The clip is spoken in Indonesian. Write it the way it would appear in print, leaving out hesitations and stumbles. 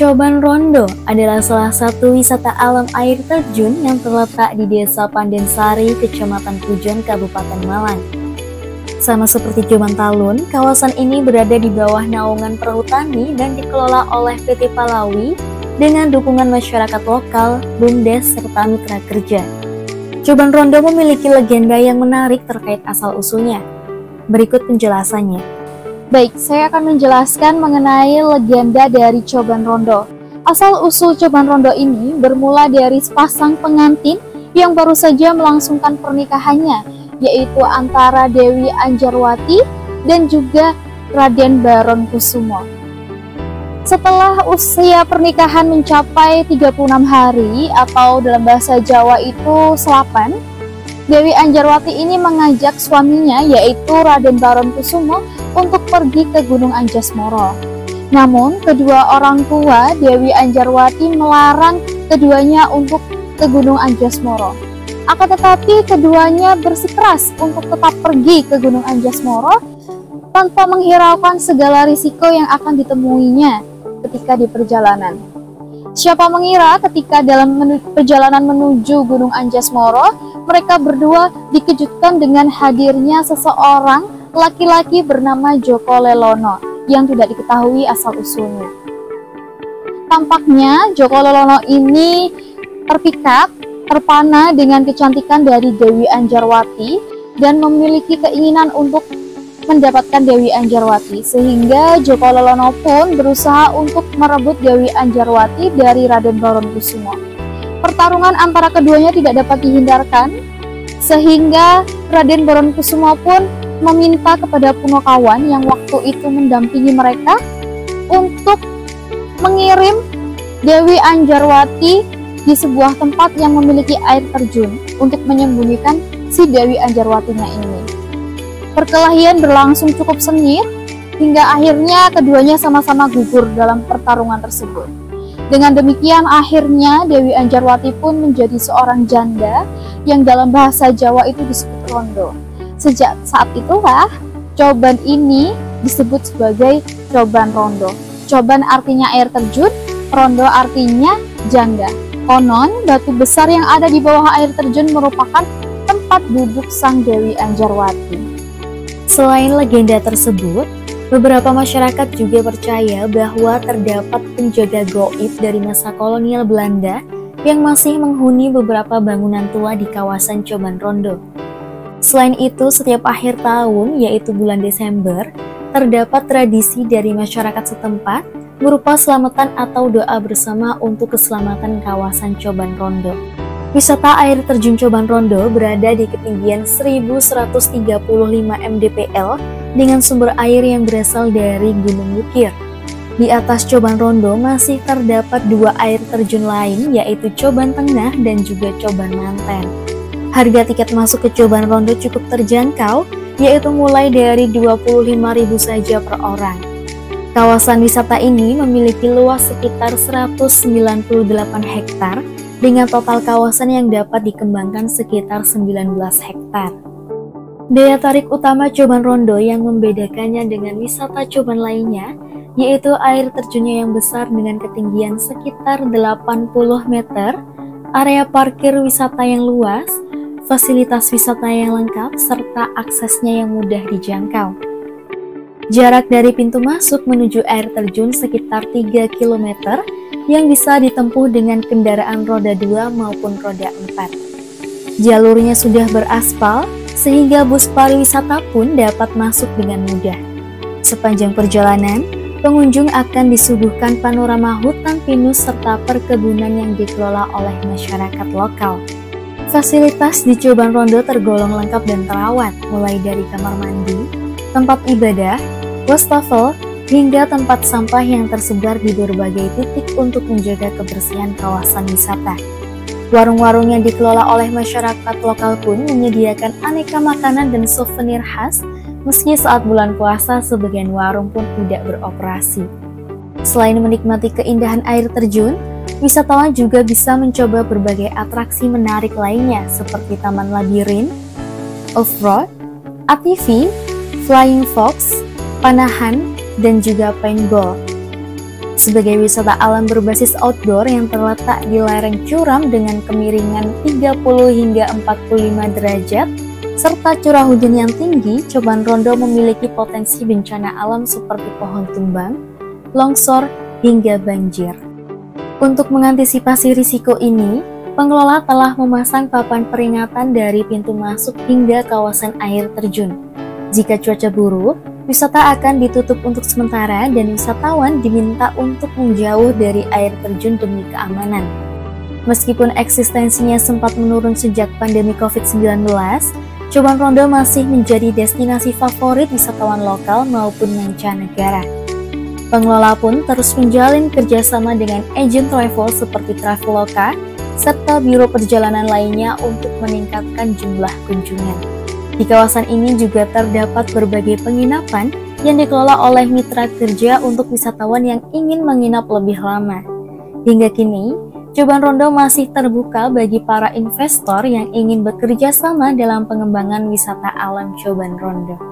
Coban Rondo adalah salah satu wisata alam air terjun yang terletak di Desa Pandensari, Kecamatan Pujon, Kabupaten Malang. Sama seperti Coban Talun, kawasan ini berada di bawah naungan Perhutani dan dikelola oleh PT Palawi dengan dukungan masyarakat lokal, BUMDes, serta mitra kerja. Coban Rondo memiliki legenda yang menarik terkait asal-usulnya. Berikut penjelasannya. Baik, saya akan menjelaskan mengenai legenda dari Coban Rondo. Asal-usul Coban Rondo ini bermula dari sepasang pengantin yang baru saja melangsungkan pernikahannya, yaitu antara Dewi Anjarwati dan juga Raden Baron Kusumo. Setelah usia pernikahan mencapai 36 hari atau dalam bahasa Jawa itu selapan, Dewi Anjarwati ini mengajak suaminya yaitu Raden Baron Kusumo untuk pergi ke Gunung Anjasmara. Namun kedua orang tua Dewi Anjarwati melarang keduanya untuk ke Gunung Anjasmara. Akan tetapi keduanya bersikeras untuk tetap pergi ke Gunung Anjasmara tanpa menghiraukan segala risiko yang akan ditemuinya ketika di perjalanan. Siapa mengira ketika dalam perjalanan menuju Gunung Anjasmara, mereka berdua dikejutkan dengan hadirnya seseorang laki-laki bernama Joko Lelono yang tidak diketahui asal-usulnya. Tampaknya Joko Lelono ini terpikat, terpana dengan kecantikan dari Dewi Anjarwati dan memiliki keinginan untuk mendapatkan Dewi Anjarwati, sehingga Joko Lelono pun berusaha untuk merebut Dewi Anjarwati dari Raden Baron Kusumo. Pertarungan antara keduanya tidak dapat dihindarkan, sehingga Raden Baron Kusumo pun meminta kepada Punokawan yang waktu itu mendampingi mereka untuk mengirim Dewi Anjarwati di sebuah tempat yang memiliki air terjun untuk menyembunyikan si Dewi Anjarwatinya ini. Perkelahian berlangsung cukup sengit hingga akhirnya keduanya sama-sama gugur dalam pertarungan tersebut. Dengan demikian akhirnya Dewi Anjarwati pun menjadi seorang janda yang dalam bahasa Jawa itu disebut rondo. Sejak saat itulah coban ini disebut sebagai Coban Rondo. Coban artinya air terjun, rondo artinya janda. Konon batu besar yang ada di bawah air terjun merupakan tempat duduk sang Dewi Anjarwati. Selain legenda tersebut, beberapa masyarakat juga percaya bahwa terdapat penjaga gaib dari masa kolonial Belanda yang masih menghuni beberapa bangunan tua di kawasan Coban Rondo. Selain itu, setiap akhir tahun, yaitu bulan Desember, terdapat tradisi dari masyarakat setempat berupa selamatan atau doa bersama untuk keselamatan kawasan Coban Rondo. Wisata air terjun Coban Rondo berada di ketinggian 1135 mdpl dengan sumber air yang berasal dari Gunung Wukir. Di atas Coban Rondo masih terdapat dua air terjun lain, yaitu Coban Tengah dan juga Coban Manten. Harga tiket masuk ke Coban Rondo cukup terjangkau, yaitu mulai dari 25.000 saja per orang. Kawasan wisata ini memiliki luas sekitar 198 hektar dengan total kawasan yang dapat dikembangkan sekitar 19 hektar. Daya tarik utama Coban Rondo yang membedakannya dengan wisata coban lainnya, yaitu air terjunnya yang besar dengan ketinggian sekitar 80 meter, area parkir wisata yang luas, fasilitas wisata yang lengkap, serta aksesnya yang mudah dijangkau. Jarak dari pintu masuk menuju air terjun sekitar 3 km yang bisa ditempuh dengan kendaraan roda 2 maupun roda 4. Jalurnya sudah beraspal, sehingga bus pariwisata pun dapat masuk dengan mudah. Sepanjang perjalanan, pengunjung akan disuguhkan panorama hutan pinus serta perkebunan yang dikelola oleh masyarakat lokal. Fasilitas di Coban Rondo tergolong lengkap dan terawat, mulai dari kamar mandi, tempat ibadah, wastafel, hingga tempat sampah yang tersebar di berbagai titik untuk menjaga kebersihan kawasan wisata. Warung-warung yang dikelola oleh masyarakat lokal pun menyediakan aneka makanan dan souvenir khas, meski saat bulan puasa sebagian warung pun tidak beroperasi. Selain menikmati keindahan air terjun, wisatawan juga bisa mencoba berbagai atraksi menarik lainnya seperti taman labirin, off-road, ATV, flying fox, panahan, dan juga paintball. sebagai wisata alam berbasis outdoor yang terletak di lereng curam dengan kemiringan 30 hingga 45 derajat, serta curah hujan yang tinggi, Coban Rondo memiliki potensi bencana alam seperti pohon tumbang, longsor, hingga banjir. Untuk mengantisipasi risiko ini, pengelola telah memasang papan peringatan dari pintu masuk hingga kawasan air terjun. Jika cuaca buruk, wisata akan ditutup untuk sementara dan wisatawan diminta untuk menjauh dari air terjun demi keamanan. Meskipun eksistensinya sempat menurun sejak pandemi COVID-19, Coban Rondo masih menjadi destinasi favorit wisatawan lokal maupun mancanegara. Pengelola pun terus menjalin kerjasama dengan agen travel seperti Traveloka serta biro perjalanan lainnya untuk meningkatkan jumlah kunjungan. Di kawasan ini juga terdapat berbagai penginapan yang dikelola oleh mitra kerja untuk wisatawan yang ingin menginap lebih lama. Hingga kini, Coban Rondo masih terbuka bagi para investor yang ingin bekerja sama dalam pengembangan wisata alam Coban Rondo.